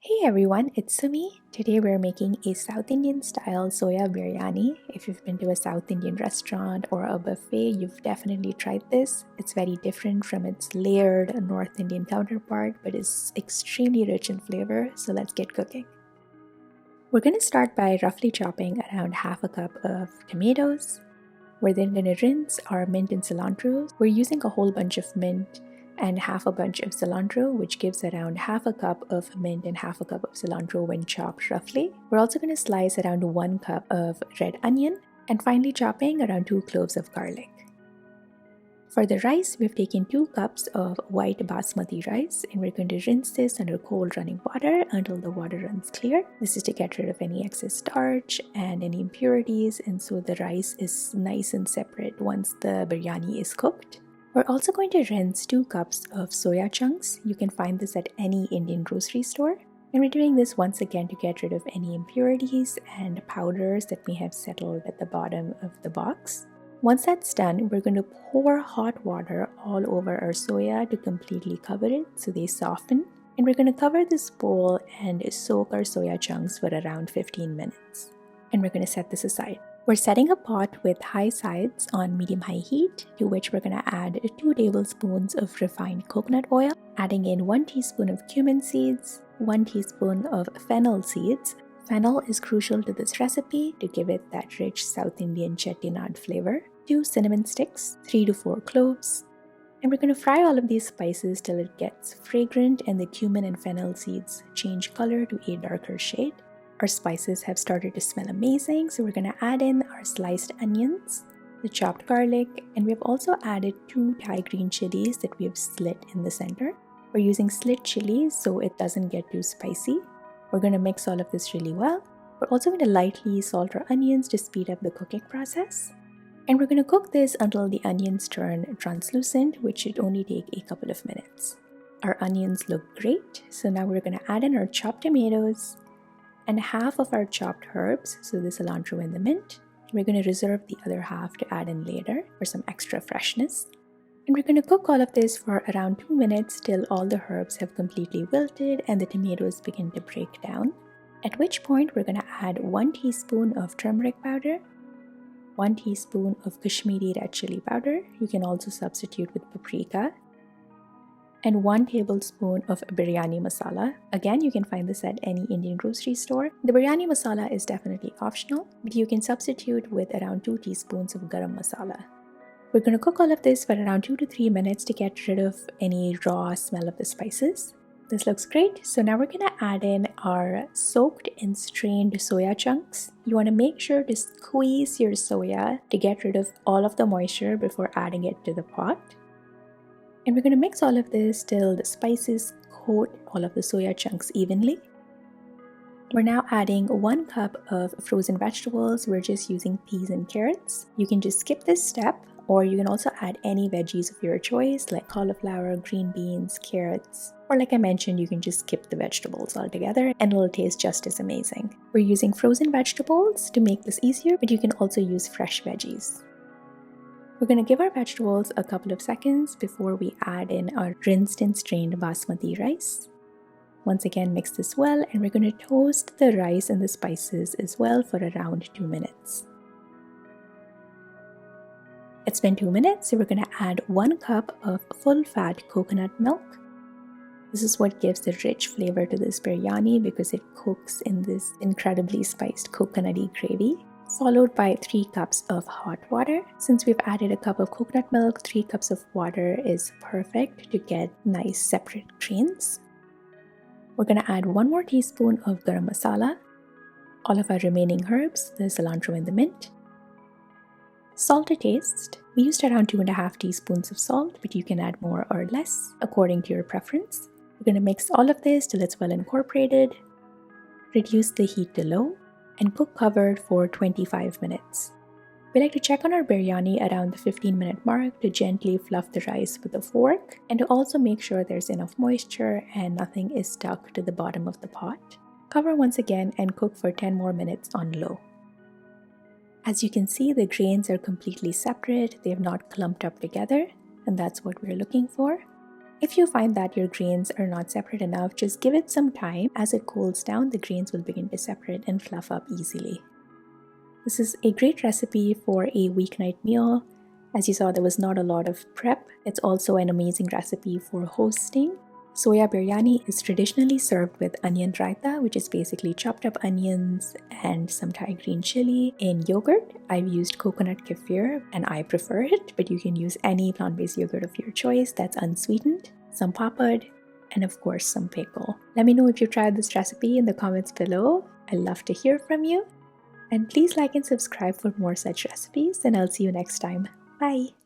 Hey everyone, it's Sumi. Today we're making a South Indian style soya biryani. If you've been to a South Indian restaurant or a buffet, you've definitely tried this. It's very different from its layered North Indian counterpart, but is extremely rich in flavor, so let's get cooking. We're going to start by roughly chopping around half a cup of tomatoes. We're then going to rinse our mint and cilantro. We're using a whole bunch of mint and half a bunch of cilantro, which gives around half a cup of mint and half a cup of cilantro when chopped roughly. We're also going to slice around 1 cup of red onion and finally chopping around 2 cloves of garlic. For the rice, we've taken 2 cups of white basmati rice and we're going to rinse this under cold running water until the water runs clear. This is to get rid of any excess starch and any impurities, and so the rice is nice and separate once the biryani is cooked. We're also going to rinse 2 cups of soya chunks. You can find this at any Indian grocery store. And we're doing this once again to get rid of any impurities and powders that may have settled at the bottom of the box. Once that's done, we're going to pour hot water all over our soya to completely cover it so they soften. And we're going to cover this bowl and soak our soya chunks for around 15 minutes. And we're going to set this aside. We're setting a pot with high sides on medium-high heat, to which we're going to add 2 tablespoons of refined coconut oil, adding in 1 teaspoon of cumin seeds, 1 teaspoon of fennel seeds. Fennel is crucial to this recipe to give it that rich South Indian chettinad flavor, 2 cinnamon sticks, 3 to 4 cloves, and we're going to fry all of these spices till it gets fragrant and the cumin and fennel seeds change color to a darker shade. Our spices have started to smell amazing, so we're going to add in our sliced onions, the chopped garlic, and we've also added 2 Thai green chilies that we have slit in the center. We're using slit chilies so it doesn't get too spicy. We're going to mix all of this really well. We're also going to lightly salt our onions to speed up the cooking process. And we're going to cook this until the onions turn translucent, which should only take a couple of minutes. Our onions look great, so now we're going to add in our chopped tomatoes and half of our chopped herbs, so the cilantro and the mint. We're going to reserve the other half to add in later for some extra freshness. And we're going to cook all of this for around 2 minutes till all the herbs have completely wilted and the tomatoes begin to break down. At which point we're going to add 1 teaspoon of turmeric powder, 1 teaspoon of Kashmiri red chili powder. You can also substitute with paprika, and 1 tablespoon of biryani masala. Again, you can find this at any Indian grocery store. The biryani masala is definitely optional, but you can substitute with around 2 teaspoons of garam masala. We're going to cook all of this for around 2 to 3 minutes to get rid of any raw smell of the spices. This looks great. So now we're going to add in our soaked and strained soya chunks. You want to make sure to squeeze your soya to get rid of all of the moisture before adding it to the pot. And we're going to mix all of this till the spices coat all of the soya chunks evenly. We're now adding 1 cup of frozen vegetables. We're just using peas and carrots. You can just skip this step, or you can also add any veggies of your choice like cauliflower, green beans, carrots, or like I mentioned, you can just skip the vegetables altogether and it'll taste just as amazing. We're using frozen vegetables to make this easier, but you can also use fresh veggies. We're going to give our vegetables a couple of seconds before we add in our rinsed and strained basmati rice. Once again, mix this well, and we're going to toast the rice and the spices as well for around 2 minutes. It's been 2 minutes, so we're going to add 1 cup of full-fat coconut milk. This is what gives the rich flavor to this biryani because it cooks in this incredibly spiced coconutty gravy, followed by 3 cups of hot water. Since we've added a cup of coconut milk, 3 cups of water is perfect to get nice separate grains. We're going to add 1 more teaspoon of garam masala, all of our remaining herbs, the cilantro and the mint. Salt to taste. We used around 2.5 teaspoons of salt, but you can add more or less according to your preference. We're going to mix all of this till it's well incorporated. Reduce the heat to low and cook covered for 25 minutes. We like to check on our biryani around the 15-minute mark to gently fluff the rice with a fork and to also make sure there's enough moisture and nothing is stuck to the bottom of the pot. Cover once again and cook for 10 more minutes on low. As you can see, the grains are completely separate. They have not clumped up together, and that's what we're looking for. If you find that your grains are not separate enough, just give it some time. As it cools down, the grains will begin to separate and fluff up easily. This is a great recipe for a weeknight meal. As you saw, there was not a lot of prep. It's also an amazing recipe for hosting. Soya biryani is traditionally served with onion raita, which is basically chopped up onions and some Thai green chili in yogurt. I've used coconut kefir and I prefer it, but you can use any plant-based yogurt of your choice that's unsweetened, some papad, and of course some pickle. Let me know if you tried this recipe in the comments below. I'd love to hear from you. And please like and subscribe for more such recipes, and I'll see you next time. Bye!